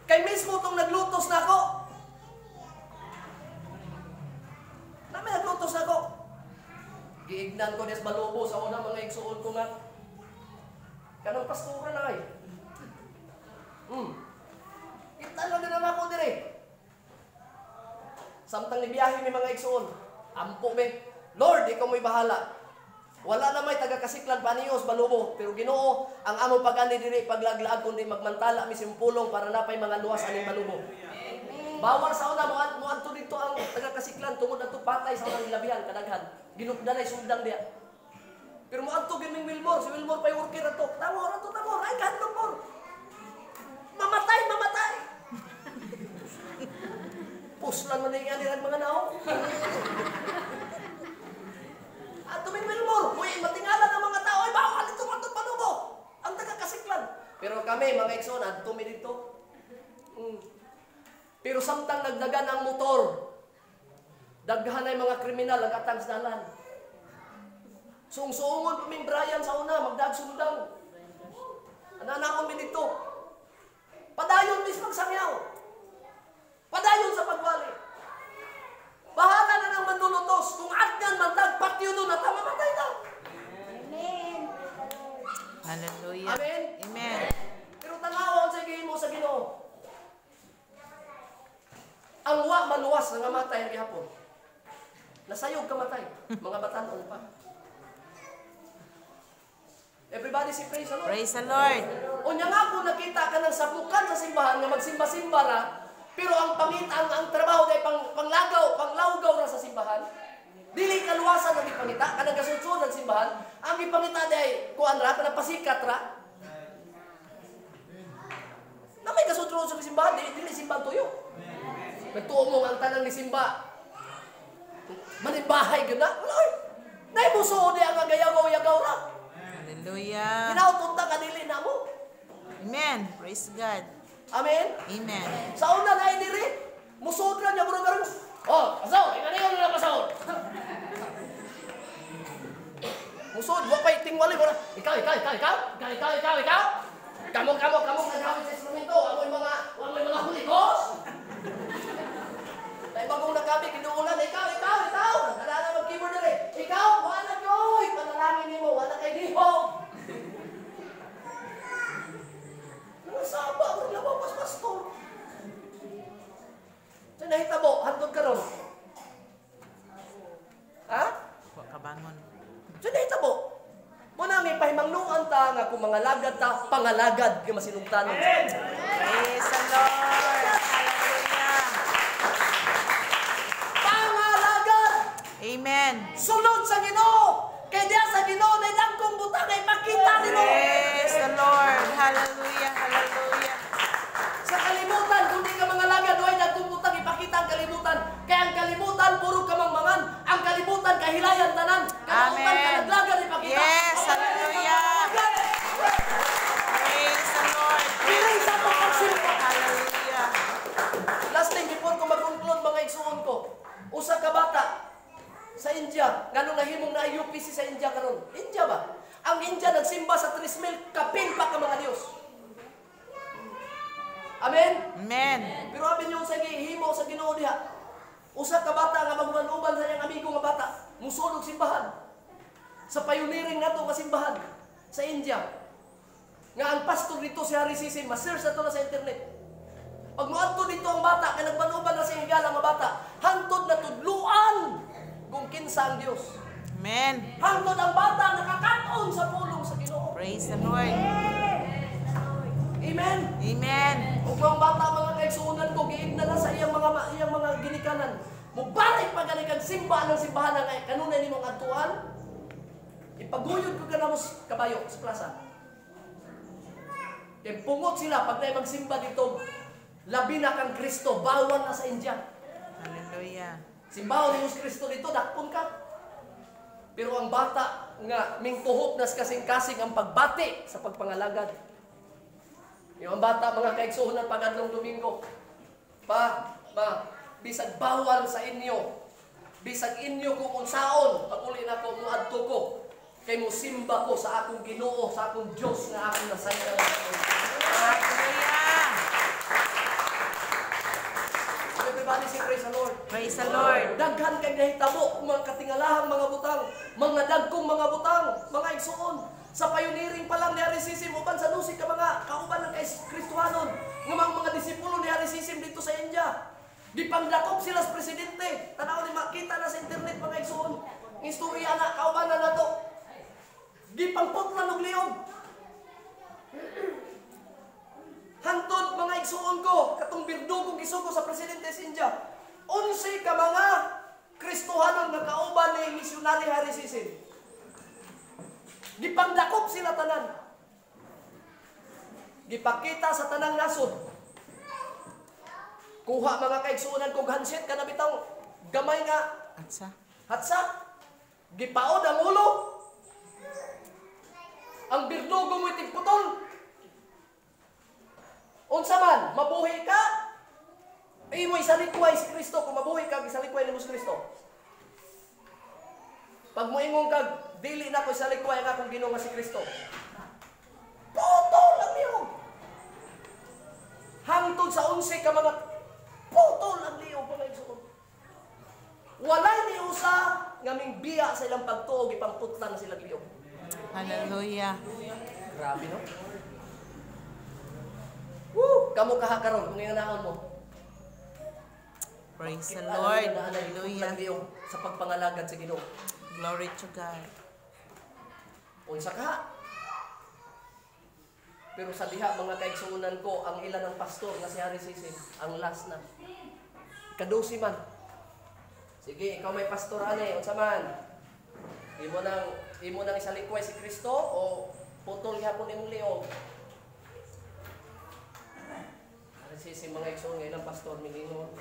Kay mismo itong naglutos na ako. May naglutos na ako. Giignan ko des malubo sa una mga igsuon ko nga. Kanang pastura na ay. Kita lang din ako dire. Samtang nibiyahe may mga igsuon. Ampo be. Lord, ikaw mo'y bahala. Wala na may taga-kasiklan paniyos balubo, pero Ginoo ang amo pag-ani diri paglaglaag kundi magmantala mi simpulong para napay mga luwas aning balubo. Bawal sa una mo adto dito ang taga-kasiklan tungod adto patay sa unang ilabihan kadaghan. Ginugdanay sundang diya. Pero mo adto gining Wilmore, si Wilmore pay worker adto. Tamo ay kadlok mo. Mamatay. Puslan man ni ang mga nao. At tuming Wilmore, matingala ng mga tao, ay bawal ito matong panubo. Ang taga-kasiklan. Pero kami, mga ekson, at tumi dito. Pero samtang nagdagan ang motor, daghan ay mga kriminal, nagatang sa dalan. Sung-suungon paming Brian sa una, magdagsundang. Ananaon mi dito. Padayon mismo magsangyaw. Padayon sa pagwali. Bahala na ng manlulutos. Kung agyan man patyo doon at mamatay na. Amen. Hallelujah. Amen. Amen. Pero tanawon sa mo sa Ginoo. Ang wa maluwas nga matay ang gihapon. Nasayog ka matay. Mga batan-on pa. Everybody say praise the Lord. Praise the Lord. Unya nga kung nakita ka ng sabukan sa simbahan nga magsimba-simba ra, pero ang pangita, ang trabaho day panglawgaw ra sa simbahan. Dili kaluwasan ang ipangita, kanang kasunod ng simbahan, ang ipangita day kuan ra, kanang pasikat ra. Na may kasunod sa simbahan, dili simbahan tuyo. Nagtuo mo ang tanang ni simba. Manimbahay gyud na. Uloy. Nay muso di ang gayaw-yagaw ra. Hallelujah. Ginautunta ka dili na mo. Amen. Praise God. Amen. Amen. Sa una na diri, musod ra niya burong garong. Oh, pasaw, ingani na pasaw. Musod, wa pay tingwali mo na. Ikaw. Kamu nagawit sa instrumento, amoy mga hulikos. Dahil bagong nakabi, kinuulan, ikaw. Nagkala na mag-keyboard na rin. Ikaw, wala joy. Panalangin mo, wala kay dihog. Nasaba, ang labawas pastor. So, nahitabo, hantod ka ron. Ha? Huwag kabangon. So, nahitabo. Muna may pahimangnuan ta nga kung mga lagad ta, pangalagad kay masinugtanon. Praise the Lord. Hallelujah. Pangalagad! Amen. Sunod sa Ginoo! Kay diya sa Ginoo na dagkong butang ay makita nimo. Praise the Lord. Hallelujah. Hallelujah. Sa kalimutan, kung di ka mga lagad, ay dagkong butang ipakita ang kalimutan. Kaya ang kalimutan, puro kamangmangan. Ang kalimutan, kahilayan tanan. Kalimutan ka Amen. naglagad ipakita. Yes. Hallelujah. Praise the Lord. Praise the Lord. Hallelujah. Last thing, before ko mag-conclude mga igsuon ko, usa ka bata sa India, nganong nahimong na UPC sa India karon. India ba? Ang India nagsimba sa 3,000 kapin pa ka mga Dios. Amen? Amen. Pero amin yung sa himo sa Ginoo diha. Usa ka bata nga maguban-uban sa iyang amigo nga bata, musulog simbahan. Sa pioneering nato nga simbahan sa India. Nga ang pastor dito si Harry Sisi, ma-search na to na sa internet. Pag muadto dito ang bata, kaya nagbanuban na sa higala nga bata, hantod na tudluan kung kinsa ang Dios. Amen. Hantod ang bata nakakaton sa pulong sa Ginoo. Praise the Lord. Amen. Amen. Ug ang bata mga kaigsuonan ko giigna na sa iyang mga ginikanan. Mubalik pa gani kag simba ng simbahan nga kanunay nimong adtuan. Ipaguyod ko ganamos kabayo sa plaza. Kaya pungot sila pag na magsimba dito, labi na kang Kristo, bawal na sa India. Hallelujah. Simbahan ni Kristo dito, dakpon ka. Pero ang bata nga, mingtuhot nas kasing-kasing ang pagbati sa pagpangalagad. Yung ang bata, mga kaigsuhunan pag-adlong Domingo, bisag bawal sa inyo, bisag inyo kung unsaon, pag uli na ko, muadto ko, kay mo simba ko sa akong Ginoo, sa akong Diyos na akong nasayang. Hallelujah. Everybody say praise the Lord. Praise the Lord. Daghan kay nahitabo mga katingalahang mga butang, mga dagkong mga butang, mga igsuon. Sa pioneering pa lang ni Harisisim, uban sa lusig ka mga kauban ng Kristohanon, ng mga disipulo ni Harisisim dito sa India. Gipangdakop sila sa presidente. Tanaw ni makita na sa internet mga igsuon. Istorya na, kauban na nato. Gipangputlan og liog. Hantod mga igsuon ko, katong birdugong gisugo sa presidente sa India. 11 ka mga Kristohanon nga kauban ni misyonary Harisisim. Gipangdakop sila tanan. Gipakita sa tanang nasod. Kuha mga kaigsuonan kog handset kana bitaw gamay nga hatsa. Gipaod ang ulo. Ang birdugo mo itigputol. Unsa man, mabuhi ka? Imoy sa likway si Kristo, kung mabuhi ka, sa likway ni Kristo. Pag moingon kag, dili na ko sa likway nga kung Ginoo nga si Kristo. Puto lang niyo. Hangtod sa 11 ka mga puto lang niyo mga igsuon. Walay ni usa nga ming biya sa ilang pagtuog ipangputlan na sila liyo. Hallelujah. Grabe no? Woo! Kamu kahakaron kung inganaon mo. Praise the Lord. Hallelujah. Sa pagpangalagad sa Ginoo. Glory to God. Unsa ka? Pero sa diha mga kaigsuonan ko, ang ilan ng pastor na si Harisisim, ang last na. Kadusi man. Sige, ikaw may pastor ane, unsa man? Imo nang isalikway si Kristo o putol gyapon imong liog? Harisisim mga igsoon ngayon ang pastor milingon.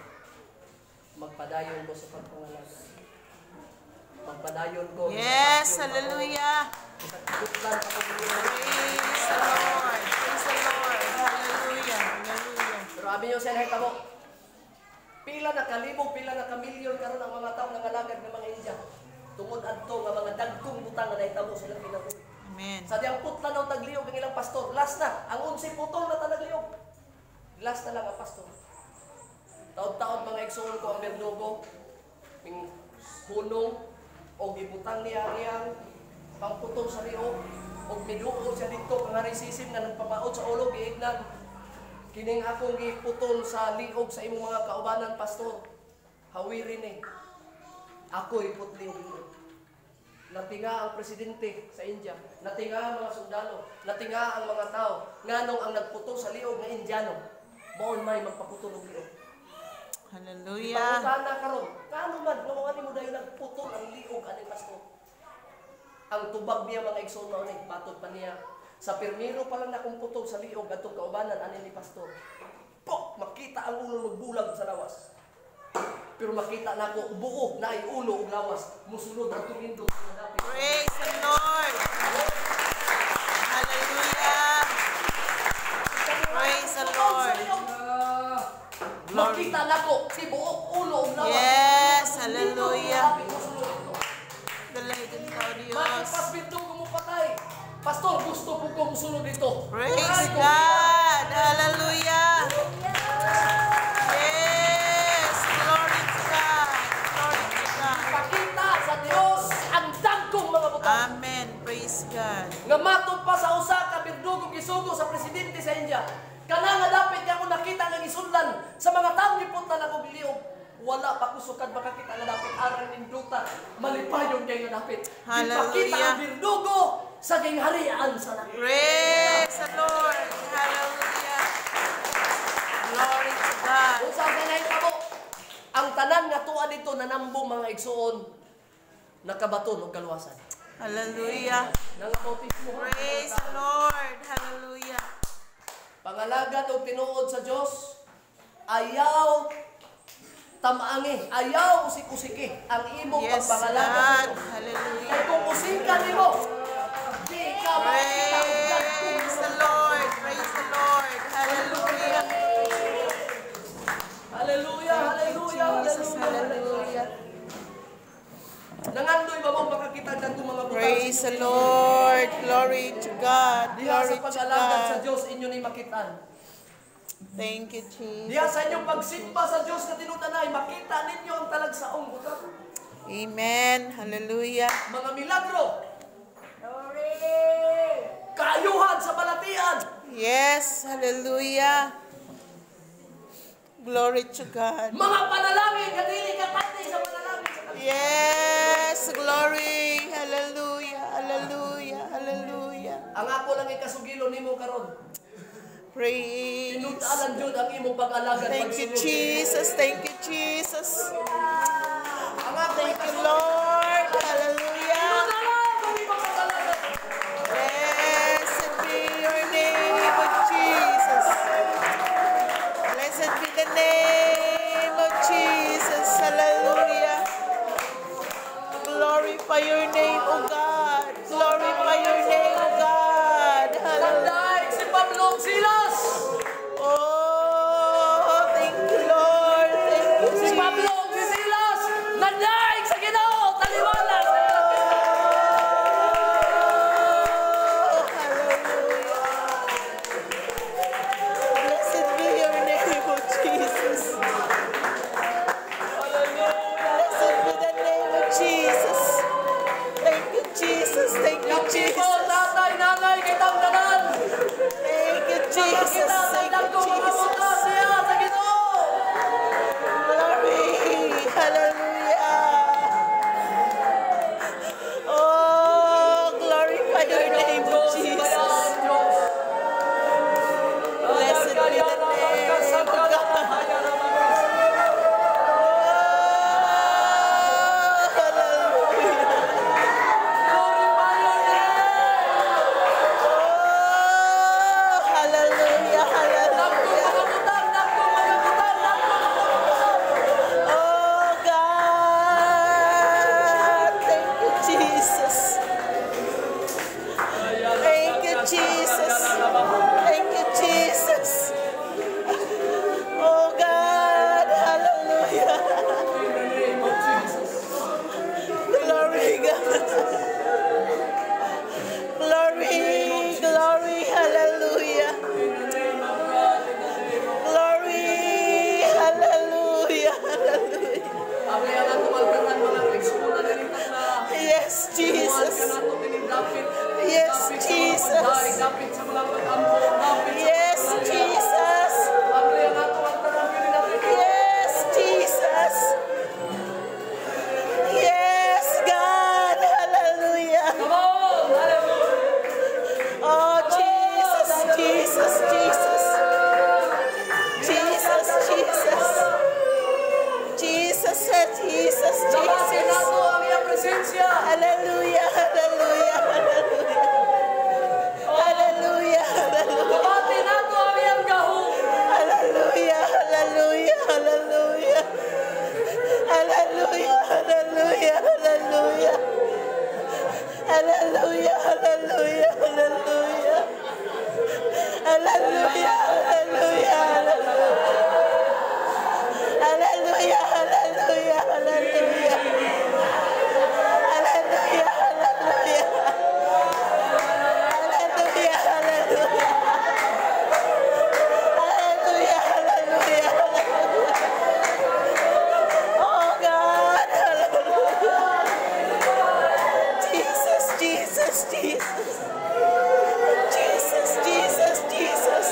Magpadayon ko sa pagpangalagad. Magpadayon ko. Yes, hallelujah. Isagutlan ako Praise the Lord. Praise the Lord. Hallelujah. Hallelujah. Pero abi nyo sa nakita mo, pila na kalibog, pila na kamilyon karon ang mga tao nangalagad ng mga India. Tungod adto nga mga dagkong butang na nahitabo silang kinabuhi. Amen. Sa diyang putla daw tagliog ang ilang pastor. Last na, ang 11 putol na talagliog. Last na lang ang pastor. Taon-taon mga igsoon ko ang berdugo, ming hunong, o gibutang niya niyang pangputol sa liog, o miduol siya dito, kang Harisisim na nagpamaot sa ulo, giignan. Kining akong giputol sa liog sa imong mga kaubanan, pastor. Hawirin eh. Ako iputli og liog. Natinga ang presidente sa India, natinga ang mga sundalo, natinga ang mga tao, nganong ang nagputol sa liog na Indiano, maon may magpaputol og liog. Hallelujah. Ipangutana karon, kano man nga mo dayon nagputol ang liog ani pastor. Ang tubag niya mga igsoon mao ni batot pa niya. Sa permiro pa lang na kung putol sa liog atong kaubanan ani ni pastor. Pok, makita ang ulo magbulag sa lawas. Pero makita na ko buo na ay ulo ug lawas musulod ang tumindo sa dapit. Praise the Lord. Hallelujah. Praise the Lord. Makita na ko si buok ulo ug lawas. Yes, hallelujah. Dalagan ka, Diyos. Matipas bito ko mo patay. Pastor, gusto ko ko musulod dito. Praise God. Hallelujah. Yes, glory to God. Glory to God. Pakita sa Dios ang dagkong mga butang. Amen. Praise God. Nga matod pa sa usa ka birdugo gisugo sa presidente sa India. Kana nga dapat niya ako nakita nga gisundan sa mga taong giputlan ako biliog. Wala pa kusukan makakita nga dapat aral ning duta. Malipayon kay nga dapat. Hallelujah. Ipakita ang birdugo sa gingharian sa langit. Praise the Lord. Hallelujah. Glory to God. Kung saan ganay ka mo, ang tanan nga tuwa dito nanambong mga igsuon nakabaton og kaluwasan. Hallelujah. Nang bautismo. Praise the Lord. Hallelujah. Pangalagad o tinuod sa Dios, ayaw tamaangi, ayaw usik-usiki ang imong Yes, pagpangalagad sa God. Dios. Hallelujah. Kay kung usikan nimo, di ka makita ang Praise the Lord. Praise the Lord. Hallelujah. Hallelujah, hallelujah, Jesus. hallelujah. Hallelujah. Nangandoy ba mong makakita ng mga butang? Praise the Lord. Glory to God. Diha Glory sa to pag-alagad sa God. Dios inyo ni makitan. Thank you, Jesus. Diha sa inyong pagsimba sa Dios na tinutanay, makita ninyo ang talagsaong butang. Amen. Hallelujah. Mga milagro, Glory. kaayuhan sa balatian, Yes. Hallelujah. Glory to God. mga panalangin, kadili ka pati sa panalangin sa kanila. Yes. Glory. Hallelujah. Hallelujah. Hallelujah. Ang ako lang ikasugilo nimo karon. Praise. Tinutalan jud ang imong pag-alagad. Thank you, pagsunod. Jesus. Thank you, Jesus. Ang ako Thank you, ikasugilo. Lord. Hallelujah. Tinutalan ang imong pag-alagad. Blessed be your name, of Jesus. Blessed be the name of Jesus. Hallelujah. Glorify your name, O God. Glorify your name, O God. Hallelujah. Sanday si Pablo Silas. Oh, thank you, Lord. Thank you, Si Pablo Jesus. si Silas. Nandaig sa Ginoo, taliwalas. Oh, hallelujah. Blessed be your name, O Jesus. Blessed be the name of Jesus. Thank you, Jesus. Thank you, Yung Jesus. people, tatay, nanay, kitang tanan. Thank you, Jesus. Kita sa Thank you, dagkong mga Jesus. butas niya sa Ginoo. Glory. Hallelujah. Oh, glorify your name, O Jesus. Blessed be the name of God. Hallelujah, hallelujah. Oh God, thank you, Jesus. Thank you, Jesus. Thank you, Jesus. Oh God, hallelujah. Glory, God. Glory, glory, hallelujah. Glory, hallelujah, hallelujah. Yes, Jesus. Yes, Jesus. Yes, Jesus. Yes, Jesus. Yes, God. Hallelujah. Oh, Jesus, Jesus, Jesus. Jesus, Jesus. Jesus, Jesus, Jesus. Hallelujah, hallelujah, hallelujah. Hallelujah, hallelujah. Hallelujah, hallelujah, hallelujah. Hallelujah, hallelujah, hallelujah. Hallelujah, hallelujah, hallelujah. Hallelujah, hallelujah, hallelujah. Hallelujah, hallelujah, hallelujah. Hallelujah, hallelujah. Hallelujah, hallelujah. Hallelujah, hallelujah, hallelujah. Oh God, hallelujah. Jesus, Jesus, Jesus. Jesus, Jesus, Jesus.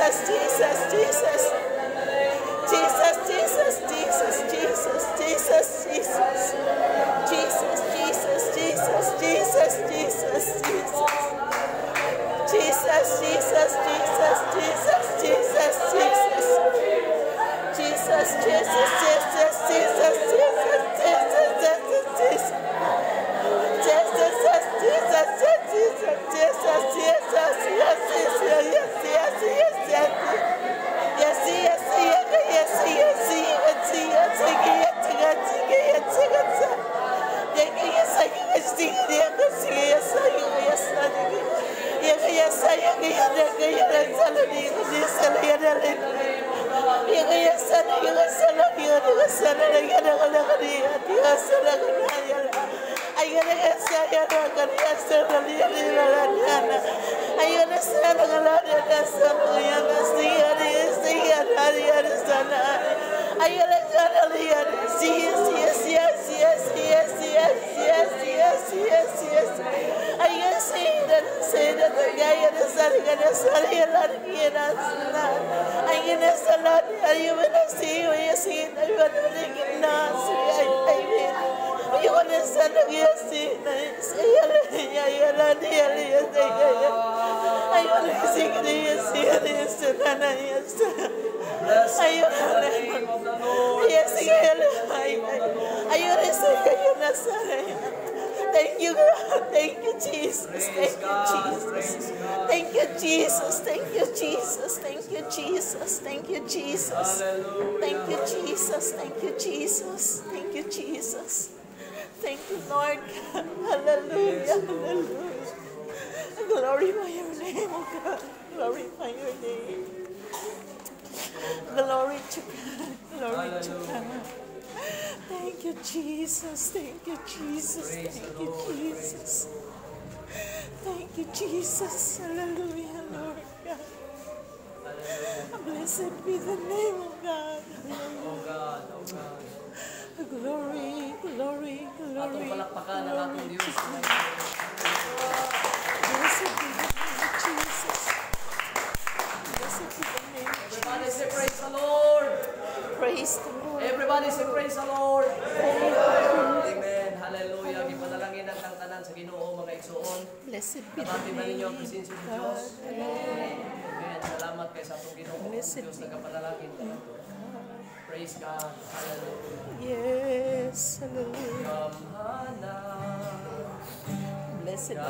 Jesus, Jesus, Jesus. Jesus, Jesus, Jesus, Jesus, Jesus, Jesus. Jesus, Jesus, Jesus, Jesus, Jesus, Jesus. Jesus, Jesus, Jesus, Jesus, Jesus, Jesus. Jesus, Jesus, Jesus, Jesus, Jesus, Jesus, Jesus, Jesus. Thank you, God. Thank you, Jesus. Thank you, Jesus. Thank you, Jesus. Thank you, Jesus. Thank you, Jesus. Thank you, Jesus. Thank you, Jesus. Thank you, Jesus. Thank you, Jesus. Thank you, Lord. Hallelujah. Hallelujah. Glorify your name, oh God. Glorify your name. Glory to God. Glory to God. Thank you, Jesus. Thank you, Jesus. Thank you, Jesus. Thank you, Jesus. Hallelujah, Lord God. Blessed be the name of God. Oh God, oh God. Glory, glory, Atong glory. palakpakan ang atong Diyos. Blessed be the name of Jesus. Blessed be the name of Everybody say Jesus. praise the Lord. Praise the Lord. Everybody say praise the Lord. Amen. Hallelujah. Gipanalangin ang tanan sa Ginoo mga igsoon. Blessed be the Nabati ba ninyo ang name presensya of ng Diyos? God. Amen. Salamat kay sa atong Ginoo. Ang Blessed Diyos be nagapanalangin. Praise God. Hallelujah. Yes, hallelujah. Kamhana. Blessed be the